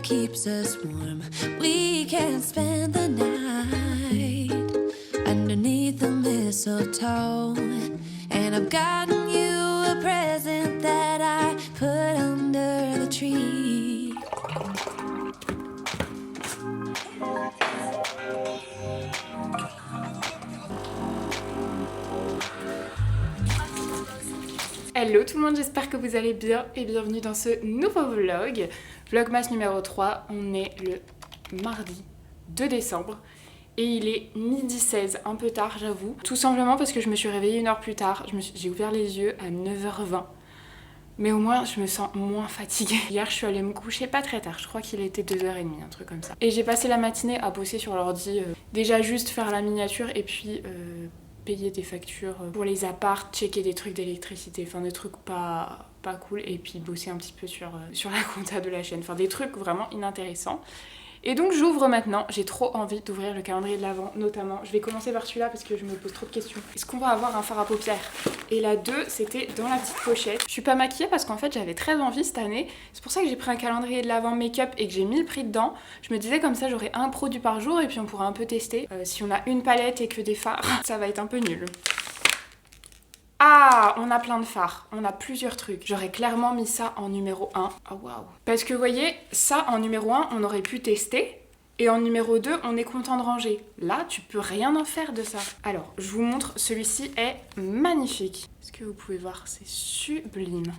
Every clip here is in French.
keeps us warm. We can spend the night underneath the mistletoe. And I've gotten you a present that I put under the tree. Hello tout le monde, j'espère que vous allez bien et bienvenue dans ce nouveau vlog. Vlogmas numéro 3, on est le mardi 2 décembre et il est midi 16, un peu tard j'avoue. Tout simplement parce que je me suis réveillée une heure plus tard, j'ai ouvert les yeux à 9h20. Mais au moins je me sens moins fatiguée. Hier je suis allée me coucher pas très tard, je crois qu'il était 2h30, un truc comme ça. Et j'ai passé la matinée à bosser sur l'ordi, déjà juste faire la miniature et puis payer des factures pour les apparts, checker des trucs d'électricité, enfin des trucs pas cool, et puis bosser un petit peu sur la compta de la chaîne, enfin des trucs vraiment inintéressants. Et donc j'ouvre maintenant, j'ai trop envie d'ouvrir le calendrier de l'Avent, notamment. Je vais commencer par celui-là parce que je me pose trop de questions. Est-ce qu'on va avoir un fard à paupières? Et la 2, c'était dans la petite pochette. Je suis pas maquillée parce qu'en fait j'avais très envie cette année. C'est pour ça que j'ai pris un calendrier de l'Avent make-up et que j'ai mis le prix dedans. Je me disais comme ça j'aurais un produit par jour et puis on pourra un peu tester. Si on a une palette et que des fards, ça va être un peu nul. Ah, on a plein de fards, on a plusieurs trucs. J'aurais clairement mis ça en numéro 1. Oh waouh. Parce que vous voyez, ça en numéro 1, on aurait pu tester. Et en numéro 2, on est content de ranger. Là, tu peux rien en faire de ça. Alors, je vous montre, celui-ci est magnifique. Est-ce que vous pouvez voir? C'est sublime.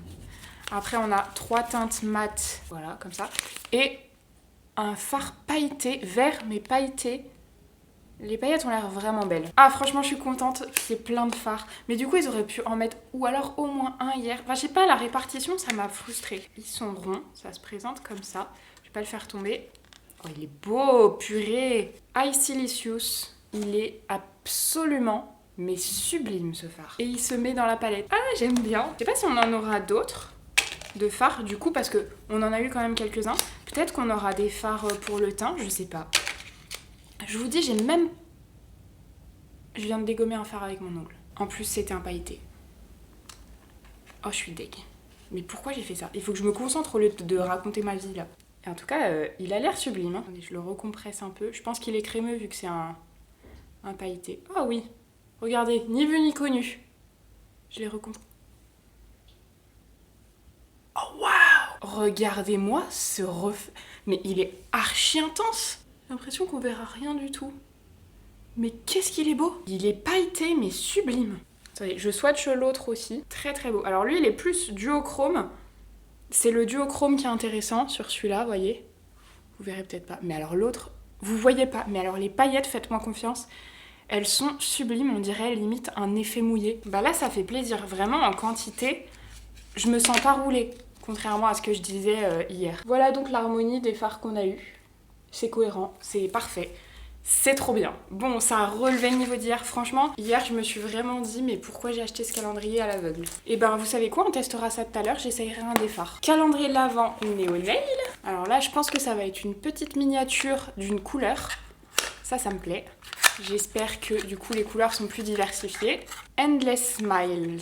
Après, on a 3 teintes mat, voilà, comme ça. Et un fard pailleté, vert mais pailleté. Les paillettes ont l'air vraiment belles. Ah franchement je suis contente qu'il y ait plein de fards. Mais du coup ils auraient pu en mettre ou alors au moins un hier. Enfin je sais pas, la répartition ça m'a frustrée. Ils sont ronds, ça se présente comme ça. Je vais pas le faire tomber. Oh il est beau, purée. Icelicious, il est absolument mais sublime ce fard. Et il se met dans la palette. Ah j'aime bien. Je sais pas si on en aura d'autres de fards du coup parce que on en a eu quand même quelques-uns. Peut-être qu'on aura des fards pour le teint, je sais pas. Je vous dis, je viens de dégommer un fard avec mon ongle. En plus, c'était un pailleté. Oh, je suis deg. Mais pourquoi j'ai fait ça? Il faut que je me concentre au lieu de raconter ma vie, là. Et en tout cas, il a l'air sublime. Hein. Attendez, je le recompresse un peu. Je pense qu'il est crémeux, vu que c'est un pailleté. Ah oui. Regardez, ni vu ni connu. Je l'ai recompressé. Oh, waouh! Regardez-moi ce reflet. Mais il est archi intense. J'ai l'impression qu'on verra rien du tout. Mais qu'est-ce qu'il est beau! Il est pailleté mais sublime. Attendez, je swatch l'autre aussi. Très très beau. Alors lui il est plus duochrome. C'est le duochrome qui est intéressant sur celui-là, voyez. Vous verrez peut-être pas. Mais alors l'autre, vous voyez pas. Mais alors les paillettes, faites-moi confiance. Elles sont sublimes, on dirait limite un effet mouillé. Bah là ça fait plaisir. Vraiment en quantité, je me sens pas roulée. Contrairement à ce que je disais hier. Voilà donc l'harmonie des fards qu'on a eu. C'est cohérent, c'est parfait. C'est trop bien. Bon, ça a relevé le niveau d'hier. Franchement, hier, je me suis vraiment dit, mais pourquoi j'ai acheté ce calendrier à l'aveugle? Et ben, vous savez quoi? On testera ça tout à l'heure. J'essayerai un des fards. Calendrier de l'Avent Neo Nail. Alors là, je pense que ça va être une petite miniature d'une couleur. Ça me plaît. J'espère que, du coup, les couleurs sont plus diversifiées. Endless Smiles.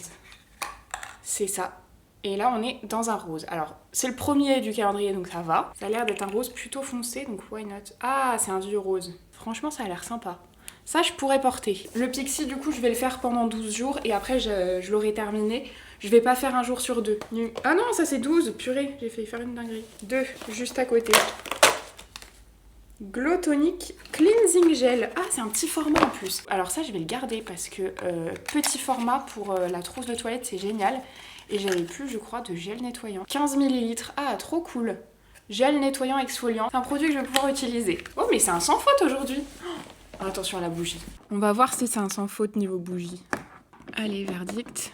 C'est ça. Et là, on est dans un rose. Alors, c'est le premier du calendrier, donc ça va. Ça a l'air d'être un rose plutôt foncé, donc why not? Ah, c'est un vieux rose. Franchement, ça a l'air sympa. Ça, je pourrais porter. Le Pixie, du coup, je vais le faire pendant 12 jours et après, je l'aurai terminé. Je vais pas faire un jour sur 2. Ah non, ça c'est 12. Purée, j'ai failli faire une dinguerie. 2, juste à côté. Glow Tonic Cleansing Gel. Ah, c'est un petit format en plus. Alors ça, je vais le garder parce que petit format pour la trousse de toilette, c'est génial. Et j'avais plus, je crois, de gel nettoyant. 15 ml. Ah, trop cool. Gel nettoyant exfoliant. C'est un produit que je vais pouvoir utiliser. Oh, mais c'est un sans faute aujourd'hui. Oh, attention à la bougie. On va voir si c'est un sans faute niveau bougie. Allez, verdict.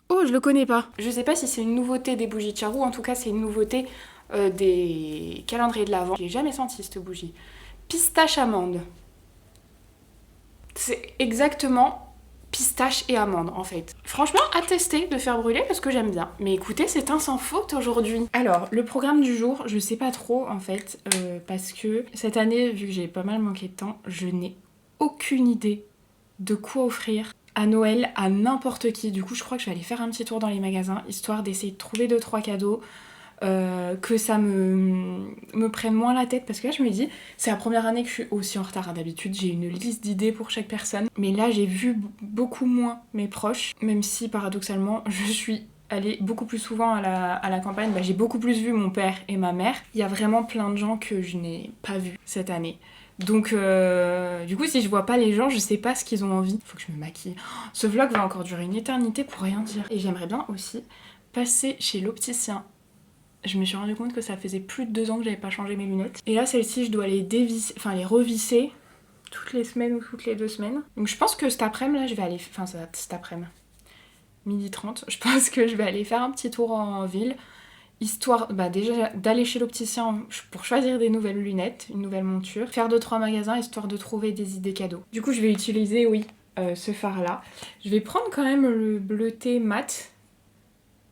Oh, je le connais pas. Je sais pas si c'est une nouveauté des bougies Charou. En tout cas, c'est une nouveauté des calendriers de l'Avent. J'ai jamais senti cette bougie. Pistache amande. C'est exactement pistache et amande en fait. Franchement, à tester de faire brûler parce que j'aime bien. Mais écoutez, c'est un sans faute aujourd'hui. Alors, le programme du jour, je sais pas trop en fait, parce que cette année, vu que j'ai pas mal manqué de temps, je n'ai aucune idée de quoi offrir à Noël à n'importe qui. Du coup, je crois que je vais aller faire un petit tour dans les magasins, histoire d'essayer de trouver 2-3 cadeaux. que ça me prenne moins la tête, parce que là je me dis, c'est la première année que je suis aussi en retard. D'habitude j'ai une liste d'idées pour chaque personne, mais là j'ai vu beaucoup moins mes proches, même si paradoxalement je suis allée beaucoup plus souvent à la campagne. J'ai beaucoup plus vu mon père et ma mère. Il y a vraiment plein de gens que je n'ai pas vus cette année. Donc du coup si je vois pas les gens, je sais pas ce qu'ils ont envie. Faut que je me maquille. Ce vlog va encore durer une éternité pour rien dire. Et j'aimerais bien aussi passer chez l'opticien. Je me suis rendu compte que ça faisait plus de 2 ans que j'avais pas changé mes lunettes. Et là celles-ci je dois les dévisser, enfin les revisser toutes les semaines ou toutes les 2 semaines. Donc je pense que cet après-midi là je vais aller, enfin cet après-midi, 12h30, je pense que je vais aller faire un petit tour en ville, histoire déjà d'aller chez l'opticien pour choisir des nouvelles lunettes, une nouvelle monture, faire 2-3 magasins histoire de trouver des idées cadeaux. Du coup je vais utiliser, ce fard là. Je vais prendre quand même le bleuté mat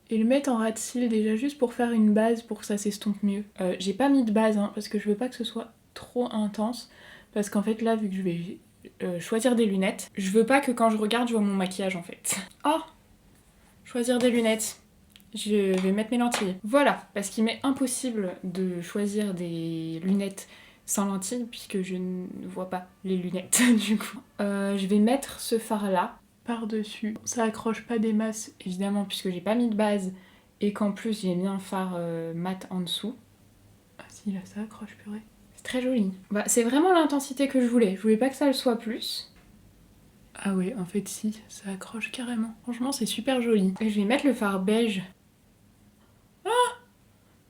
et le mettre en ras de cils déjà juste pour faire une base pour que ça s'estompe mieux. J'ai pas mis de base parce que je veux pas que ce soit trop intense, parce qu'en fait là vu que je vais choisir des lunettes, je veux pas que quand je regarde je vois mon maquillage en fait. Oh, choisir des lunettes. Je vais mettre mes lentilles. Voilà, parce qu'il m'est impossible de choisir des lunettes sans lentilles puisque je ne vois pas les lunettes du coup. Je vais mettre ce fard là par-dessus. Ça accroche pas des masses évidemment puisque j'ai pas mis de base et qu'en plus j'ai mis un fard mat en dessous. Ah si, là ça accroche, purée. C'est très joli. C'est vraiment l'intensité que je voulais. Je voulais pas que ça le soit plus. Ah ouais, en fait si, ça accroche carrément. Franchement c'est super joli. Et je vais mettre le fard beige. Ah,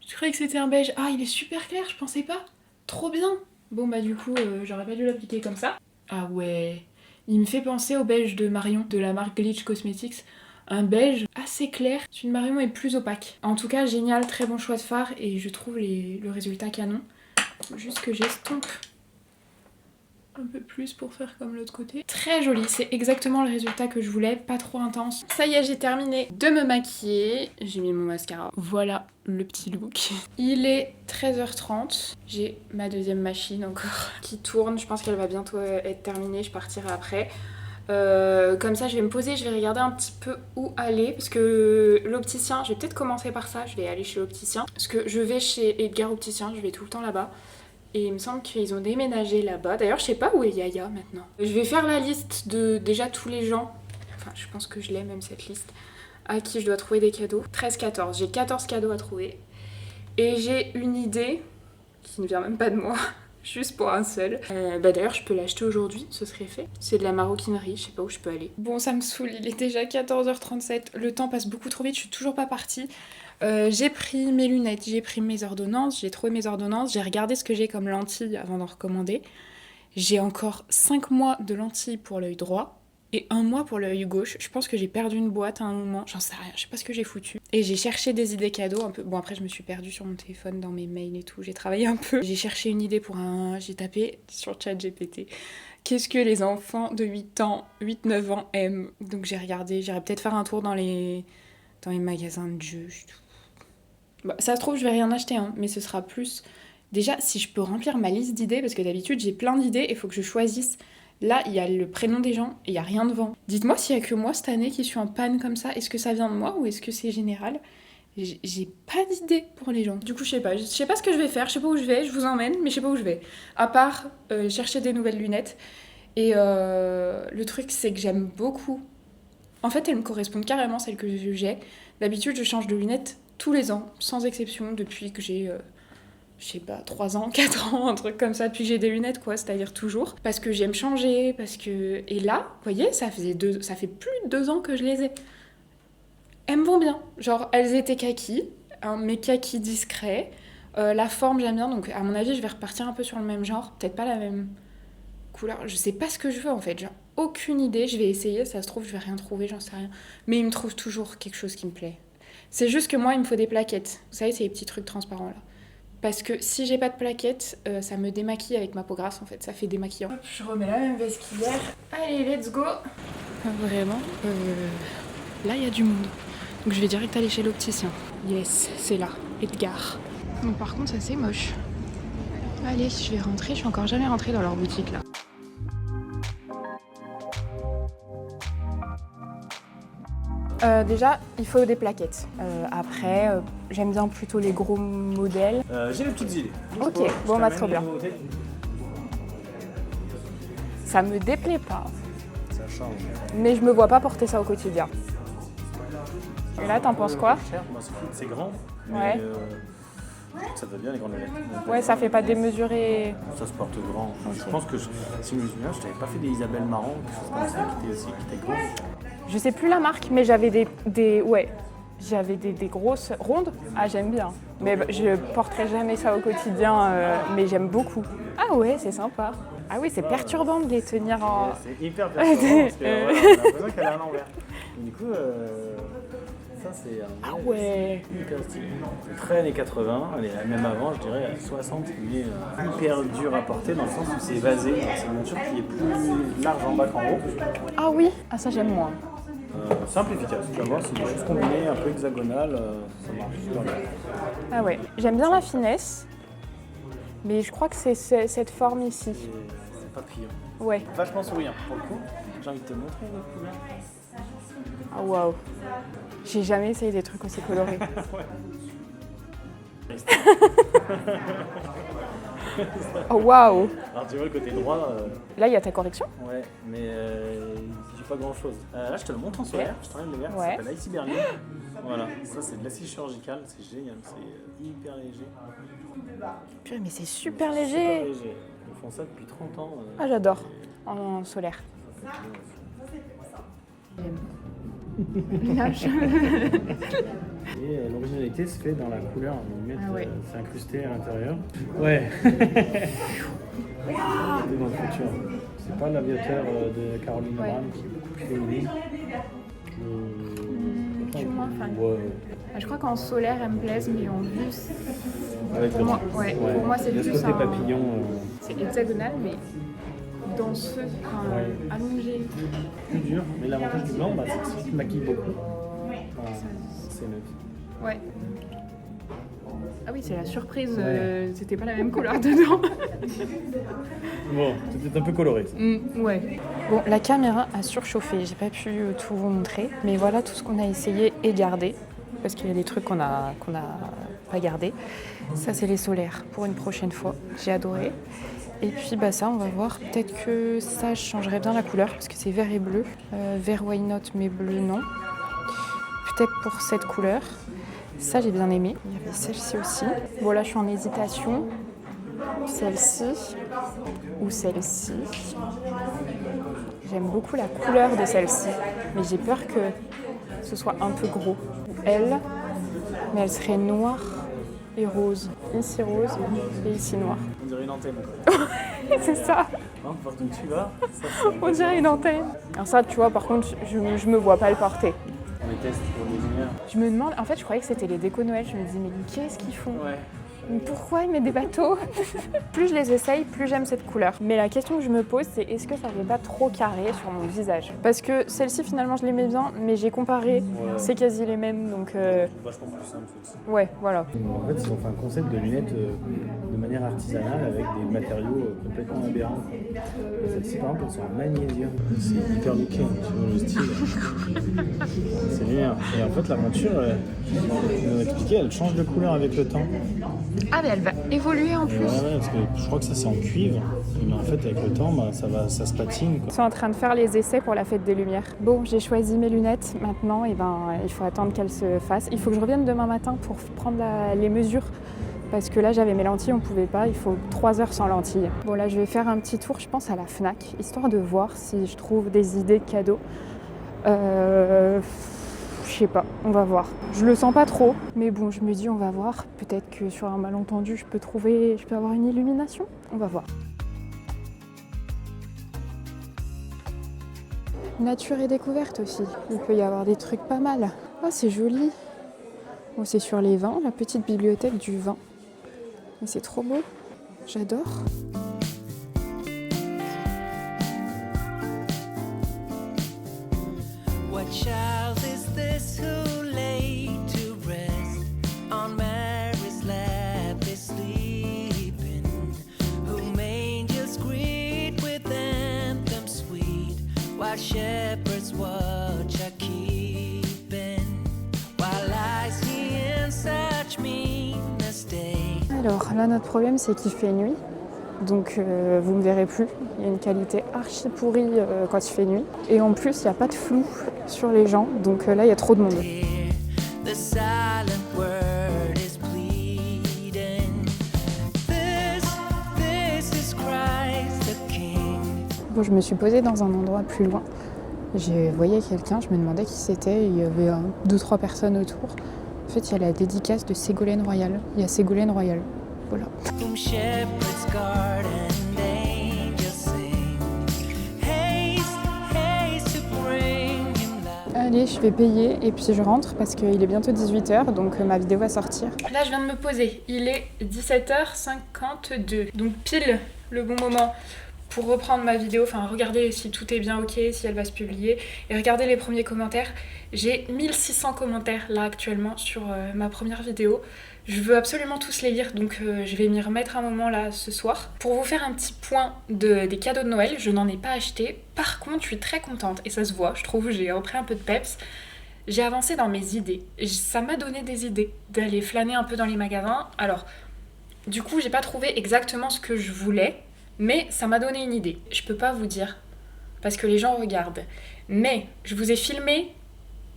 je croyais que c'était un beige. Ah, il est super clair, je pensais pas. Trop bien. Bon du coup, j'aurais pas dû l'appliquer comme ça. Ah ouais, il me fait penser au beige de Marion, de la marque Glitch Cosmetics. Un beige assez clair. Celui de Marion est plus opaque. En tout cas, génial, très bon choix de fard et je trouve le résultat canon. Faut juste que j'estompe un peu plus pour faire comme l'autre côté. Très joli, c'est exactement le résultat que je voulais, pas trop intense. Ça y est, j'ai terminé de me maquiller. J'ai mis mon mascara. Voilà le petit look. Il est 13h30. J'ai ma deuxième machine encore qui tourne. Je pense qu'elle va bientôt être terminée. Je partirai après. Comme ça, je vais me poser, je vais regarder un petit peu où aller. Parce que l'opticien, je vais peut-être commencer par ça. Je vais aller chez l'opticien. Parce que je vais chez Edgar Opticien, je vais tout le temps là-bas. Et il me semble qu'ils ont déménagé là-bas. D'ailleurs, je sais pas où est Yaya maintenant. Je vais faire la liste de déjà tous les gens, enfin je pense que je l'ai même cette liste, à qui je dois trouver des cadeaux. 13-14, j'ai 14 cadeaux à trouver. Et j'ai une idée qui ne vient même pas de moi, juste pour un seul. D'ailleurs, je peux l'acheter aujourd'hui, ce serait fait. C'est de la maroquinerie, je sais pas où je peux aller. Bon, ça me saoule, il est déjà 14h37. Le temps passe beaucoup trop vite, je suis toujours pas partie. J'ai pris mes lunettes, j'ai pris mes ordonnances, j'ai trouvé mes ordonnances, j'ai regardé ce que j'ai comme lentilles avant d'en recommander. J'ai encore 5 mois de lentilles pour l'œil droit et 1 mois pour l'œil gauche. Je pense que j'ai perdu une boîte à un moment, j'en sais rien, je sais pas ce que j'ai foutu. Et j'ai cherché des idées cadeaux un peu. Bon, après je me suis perdue sur mon téléphone, dans mes mails et tout, j'ai travaillé un peu. J'ai cherché une idée pour j'ai tapé sur ChatGPT. Qu'est-ce que les enfants de 8-9 ans aiment? Donc j'ai regardé, j'irai peut-être faire un tour dans les magasins de jeux. Ça se trouve, je vais rien acheter, mais ce sera plus... Déjà, si je peux remplir ma liste d'idées, parce que d'habitude, j'ai plein d'idées et il faut que je choisisse. Là, il y a le prénom des gens et il n'y a rien devant. Dites-moi s'il y a que moi cette année qui suis en panne comme ça. Est-ce que ça vient de moi ou est-ce que c'est général? J'ai pas d'idée pour les gens. Du coup, je sais pas ce que je vais faire, je sais pas où je vais, je vous emmène, mais je sais pas où je vais. À part chercher des nouvelles lunettes. Et le truc, c'est que j'aime beaucoup... En fait, elles me correspondent carrément, celles que j'ai. D'habitude, je change de lunettes tous les ans, sans exception, depuis que j'ai, je sais pas, 3 ans, 4 ans, un truc comme ça, depuis que j'ai des lunettes, quoi, c'est-à-dire toujours. Parce que j'aime changer, parce que... Et là, vous voyez, ça fait plus de 2 ans que je les ai. Elles me vont bien. Genre, elles étaient kaki, mais kaki discrets. La forme, j'aime bien, donc à mon avis, je vais repartir un peu sur le même genre. Peut-être pas la même couleur. Je sais pas ce que je veux, en fait. J'ai aucune idée. Je vais essayer, ça se trouve, je vais rien trouver, j'en sais rien. Mais il me trouve toujours quelque chose qui me plaît. C'est juste que moi, il me faut des plaquettes. Vous savez, c'est les petits trucs transparents, là. Parce que si j'ai pas de plaquettes, ça me démaquille avec ma peau grasse, en fait. Ça fait démaquillant. Hop, je remets la même veste qu'hier. Allez, let's go. Vraiment, là, il y a du monde. Donc je vais direct aller chez l'opticien. Yes, c'est là, Edgar. Bon, par contre, ça, c'est moche. Allez, je vais rentrer. Je suis encore jamais rentrée dans leur boutique, là. Déjà, il faut des plaquettes. Après, j'aime bien plutôt les gros modèles. J'ai les petites idées. Ok, bon, bah trop bien. Ça me déplaît pas, Ça change. mais je me vois pas porter ça au quotidien. Et là, t'en penses quoi? Cher, moi, c'est grand. Ouais. Mais, ça va bien les grandes lunettes. Ouais, ça fait pas démesuré. Ça se porte grand. Je pense que si je me souviens, je t'avais pas fait des Isabelle Marant, quelque chose comme ça, qui était grosses. Je sais plus la marque, mais j'avais j'avais des grosses rondes. Ah, j'aime bien. Mais je porterai jamais ça au quotidien, mais j'aime beaucoup. Ah ouais, c'est sympa. Ah oui, c'est perturbant de les tenir en... C'est hyper perturbant parce que voilà, on a l'impression qu'elle est à l'envers. Et du coup, ça c'est un ouais. hyper stylé. Très années 80, même avant, je dirais 60, mais hyper dur à porter dans le sens où c'est évasé. C'est une monture qui est plus large en bas qu'en haut. Ah oui, ah ça j'aime moins. Simple, efficace. Tu vas voir, c'est des choses combinées, un peu hexagonales, ça marche super bien. Ah ouais, j'aime bien la finesse, mais je crois que c'est cette forme ici. C'est pas pire. Ouais. Vachement souriant. Pour le coup, j'ai envie de te montrer les couleurs. Ah waouh. J'ai jamais essayé des trucs aussi colorés. Oh waouh. Alors tu vois le côté droit. Là il y a ta correction? Ouais, mais j'ai pas grand chose. Là je te le montre en solaire, je t'enlève le verre, ça Ouais. s'appelle Icy Berlin. Voilà, ça c'est de l'acide chirurgical, c'est génial, c'est hyper léger. Purée, mais c'est super Super léger. léger. Ils font ça depuis 30 ans. Ah j'adore, en solaire. Et l'originalité se fait dans la couleur, ils mettent, Ah ouais. c'est incrusté à l'intérieur. Ouais. C'est dans le futur. C'est pas l'aviateur de Caroline Ouais. Brown qui est beaucoup plus féminine. Je suis moins fan. Ouais. Je crois qu'en solaire elles me plaisent, mais en vue, Avec pour le- moi, ouais, pour moi c'est Il y a ce plus côté un... papillon. C'est hexagonal, mais danseuse, enfin, Ouais. allongée. Plus dur, mais l'avantage du blanc, c'est que si tu te maquilles beaucoup, c'est neutre. Ouais. Ah oui, c'est la surprise, Ouais. c'était pas la même couleur dedans. Bon, c'était un peu coloré. Ça. Ouais. Bon, la caméra a surchauffé, j'ai pas pu tout vous montrer, mais voilà tout ce qu'on a essayé et gardé, parce qu'il y a des trucs qu'on a pas gardé. Ça, c'est les solaires pour une prochaine fois, j'ai adoré. Et puis bah ça, on va voir, peut-être que ça, je changerais bien la couleur, parce que c'est vert et bleu. Vert why not, mais bleu non. Peut-être pour cette couleur. Ça, j'ai bien aimé. Il y avait celle-ci aussi. Bon, là, je suis en hésitation. Celle-ci ou celle-ci. J'aime beaucoup la couleur de celle-ci, mais j'ai peur que ce soit un peu gros. Elle, mais elle serait noire et rose. Ici rose et ici noir. On dirait une antenne. C'est ça, Hein, partout où tu vas, ça on dirait une antenne. Alors ça, tu vois, par contre, je me vois pas le porter. On les teste pour les lumières. Je me demande, en fait, je croyais que c'était les décos Noël. Je me disais, mais qu'est-ce qu'ils font? Ouais. Mais pourquoi ils mettent des bateaux? Plus je les essaye, plus j'aime cette couleur. Mais la question que je me pose, c'est est-ce que ça fait pas trop carré sur mon visage? Parce que celle-ci, finalement, je l'aimais bien, mais j'ai comparé, c'est quasi les mêmes, donc Vachement plus simple aussi. ouais, voilà. En fait, ils ont fait un concept de lunettes de manière artisanale avec des matériaux complètement aberrants. Et celles-ci, par exemple, elles sont en magnésium. C'est hyper looké, tu vois le style. C'est génial. Et en fait, la monture, ils nous ont expliqué, elle change de couleur avec le temps. Ah, mais elle va évoluer en plus. Ouais, parce que je crois que ça c'est en cuivre, mais en fait avec le temps ça se patine. Ils sont en train de faire les essais pour la fête des Lumières. Bon, j'ai choisi mes lunettes maintenant, et il faut attendre qu'elles se fassent. Il faut que je revienne demain matin pour prendre les mesures. Parce que là j'avais mes lentilles, on pouvait pas, il faut 3 heures sans lentilles. Bon là je vais faire un petit tour, je pense à la Fnac, histoire de voir si je trouve des idées de cadeaux. Je sais pas, on va voir. Je le sens pas trop, mais bon, je me dis on va voir. Peut-être que sur un malentendu, je peux avoir une illumination. On va voir. Nature et découverte aussi. Il peut y avoir des trucs pas mal. Oh, c'est joli. Bon, c'est sur les vins, la petite bibliothèque du vin. Mais c'est trop beau. J'adore. What child is this who lay to rest on Mary's lap is sleeping? Who angels greet with anthem sweet, while shepherds watch are keeping? Alors là, notre problème, c'est qu'il fait nuit. Donc vous me verrez plus. Il y a une qualité archi pourrie quand il fait nuit. Et en plus, il n'y a pas de flou sur les gens. Donc là, il y a trop de monde. Here, the silent word is pleading. This is Christ the King. Bon, je me suis posée dans un endroit plus loin. J'ai voyé quelqu'un, je me demandais qui c'était. Il y avait 2-3 personnes autour. En fait, il y a la dédicace de Ségolène Royal. Il y a Ségolène Royal. Voilà. Whom shepherds guard and angels sing. Haste, haste to bring him light. Allez, je vais payer et puis je rentre parce qu'il est bientôt 18h, donc ma vidéo va sortir. Là, je viens de me poser. Il est 17h52. Donc pile le bon moment pour reprendre ma vidéo, enfin regarder si tout est bien ok, si elle va se publier, et regarder les premiers commentaires. J'ai 1600 commentaires là actuellement sur ma première vidéo. Je veux absolument tous les lire, donc je vais m'y remettre un moment là ce soir. Pour vous faire un petit point des cadeaux de Noël, je n'en ai pas acheté. Par contre, je suis très contente, et ça se voit, je trouve, j'ai repris un peu de peps. J'ai avancé dans mes idées. Ça m'a donné des idées d'aller flâner un peu dans les magasins. Alors, du coup, j'ai pas trouvé exactement ce que je voulais, mais ça m'a donné une idée. Je peux pas vous dire, parce que les gens regardent. Mais je vous ai filmé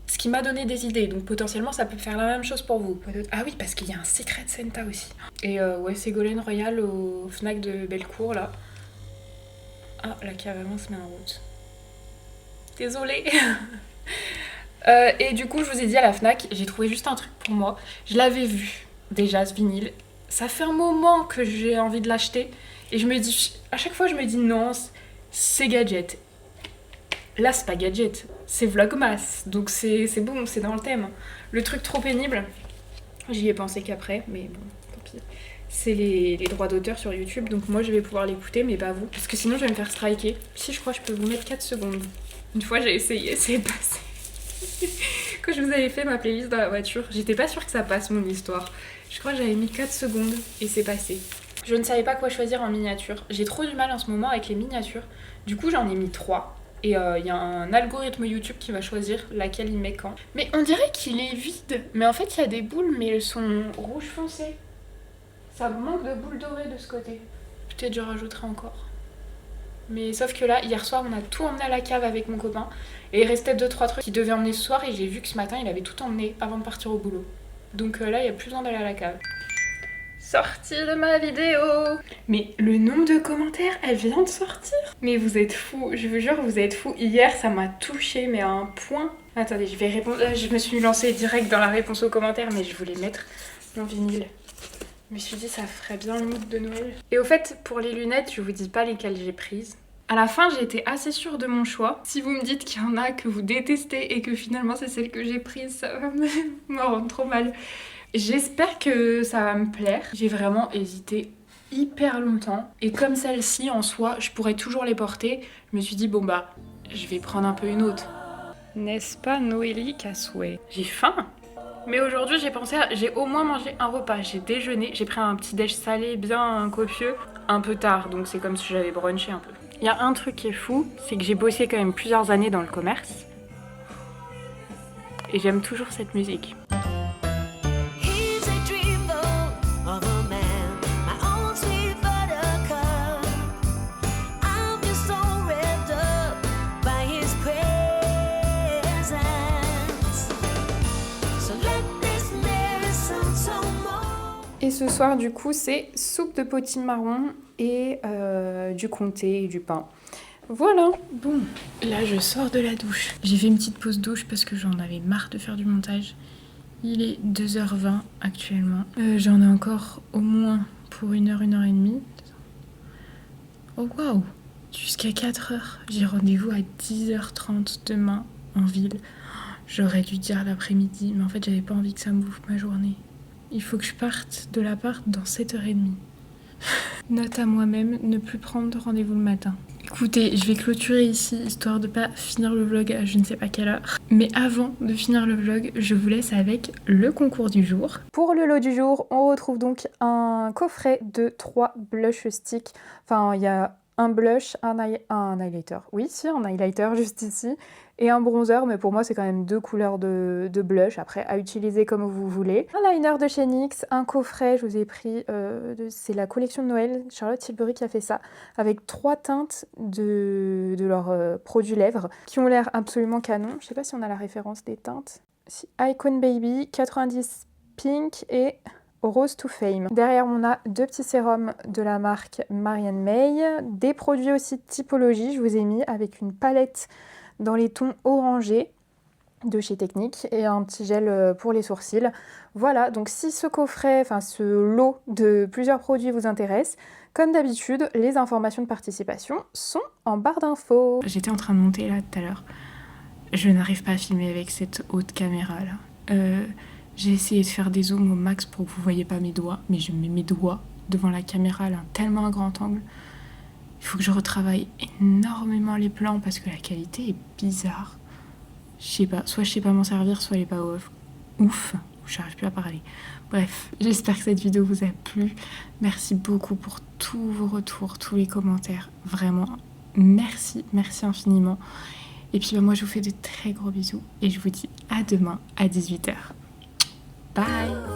ce qui m'a donné des idées, donc potentiellement ça peut faire la même chose pour vous. Ah oui, parce qu'il y a un Secret Santa aussi. Et ouais, Ségolène Royal au Fnac de Bellecour, là. Ah, la cave avant se met en route. Désolée. Et du coup, je vous ai dit à la Fnac, j'ai trouvé juste un truc pour moi. Je l'avais vu, déjà, ce vinyle. Ça fait un moment que j'ai envie de l'acheter. Et je me dis, à chaque fois, je me dis non, c'est gadget. Là, c'est pas gadget, c'est Vlogmas. Donc c'est bon, c'est dans le thème. Le truc trop pénible, j'y ai pensé qu'après, mais bon, tant pis. C'est les droits d'auteur sur YouTube, donc moi je vais pouvoir l'écouter, mais pas vous. Parce que sinon, je vais me faire striker. Si, je crois que je peux vous mettre 4 secondes. Une fois, j'ai essayé, c'est passé. Quand je vous avais fait ma playlist dans la voiture, j'étais pas sûre que ça passe mon histoire. Je crois que j'avais mis 4 secondes et c'est passé. Je ne savais pas quoi choisir en miniature. J'ai trop du mal en ce moment avec les miniatures. Du coup, j'en ai mis 3. Et il y a un algorithme YouTube qui va choisir laquelle il met quand. Mais on dirait qu'il est vide. Mais en fait, il y a des boules, mais elles sont rouge foncé. Ça manque de boules dorées de ce côté. Peut-être je rajouterai encore. Mais sauf que là, hier soir, on a tout emmené à la cave avec mon copain. Et il restait 2-3 trucs qu'il devait emmener ce soir. Et j'ai vu que ce matin, il avait tout emmené avant de partir au boulot. Donc là, il n'y a plus besoin d'aller à la cave. Sortie de ma vidéo. Mais le nombre de commentaires, elle vient de sortir. Mais vous êtes fous, je vous jure, vous êtes fous. Hier, ça m'a touchée, mais à un point. Attendez, je vais répondre. Je me suis lancée direct dans la réponse aux commentaires, mais je voulais mettre mon vinyle. Je me suis dit, ça ferait bien le mood de Noël. Et au fait, pour les lunettes, je vous dis pas lesquelles j'ai prises. À la fin, j'ai été assez sûre de mon choix. Si vous me dites qu'il y en a que vous détestez et que finalement c'est celle que j'ai prise, ça va me rendre trop mal. J'espère que ça va me plaire. J'ai vraiment hésité hyper longtemps. Et comme celle-ci, en soi, je pourrais toujours les porter, je me suis dit, bon bah, je vais prendre un peu une autre. N'est-ce pas noélique à souhait? J'ai faim. Mais aujourd'hui, j'ai au moins mangé un repas. J'ai déjeuné, j'ai pris un petit déj salé bien copieux, un peu tard, donc c'est comme si j'avais brunché un peu. Il y a un truc qui est fou, c'est que j'ai bossé quand même plusieurs années dans le commerce. Et j'aime toujours cette musique. He's a dreamboat of a man, my own sweet buttercup. I'm just so revved up by his presence. So let this merry song so more. Et ce soir, du coup, c'est soupe de potimarron et du comté et du pain. Voilà, bon, là je sors de la douche. J'ai fait une petite pause douche parce que j'en avais marre de faire du montage. Il est 2h20 actuellement. J'en ai encore au moins pour 1h, 1h30. Oh waouh, jusqu'à 4h. J'ai rendez-vous à 10h30 demain en ville. J'aurais dû dire l'après-midi, mais en fait j'avais pas envie que ça me bouffe ma journée. Il faut que je parte de l'appart dans 7h30. Note à moi-même, ne plus prendre de rendez-vous le matin. Écoutez, je vais clôturer ici, histoire de pas finir le vlog à je ne sais pas quelle heure. Mais avant de finir le vlog, je vous laisse avec le concours du jour. Pour le lot du jour, on retrouve donc un coffret de 3 blush sticks. Enfin, il y a un blush, un highlighter. Oui, si, un highlighter juste ici. Et un bronzer, mais pour moi, c'est quand même 2 couleurs de blush. Après, à utiliser comme vous voulez. Un liner de chez NYX, un coffret, je vous ai pris, c'est la collection de Noël, Charlotte Tilbury qui a fait ça, avec 3 teintes de leurs produits lèvres, qui ont l'air absolument canon. Je sais pas si on a la référence des teintes. Si, Icon Baby, 90 Pink et Rose to Fame. Derrière, on a 2 petits sérums de la marque Marianne May, des produits aussi de typologie, je vous ai mis avec une palette dans les tons orangés de chez Technique et un petit gel pour les sourcils. Voilà, donc si ce coffret, enfin ce lot de plusieurs produits vous intéresse, comme d'habitude, les informations de participation sont en barre d'infos. J'étais en train de monter là tout à l'heure. Je n'arrive pas à filmer avec cette haute caméra là. J'ai essayé de faire des zooms au max pour que vous voyez pas mes doigts, mais je mets mes doigts devant la caméra là, tellement un grand angle. Il faut que je retravaille énormément les plans parce que la qualité est bizarre. Je sais pas, soit je sais pas m'en servir, soit elle est pas ouf, j'arrive plus à parler. Bref, j'espère que cette vidéo vous a plu. Merci beaucoup pour tous vos retours, tous les commentaires. Vraiment, merci infiniment. Et puis moi je vous fais de très gros bisous et je vous dis à demain à 18h. Bye!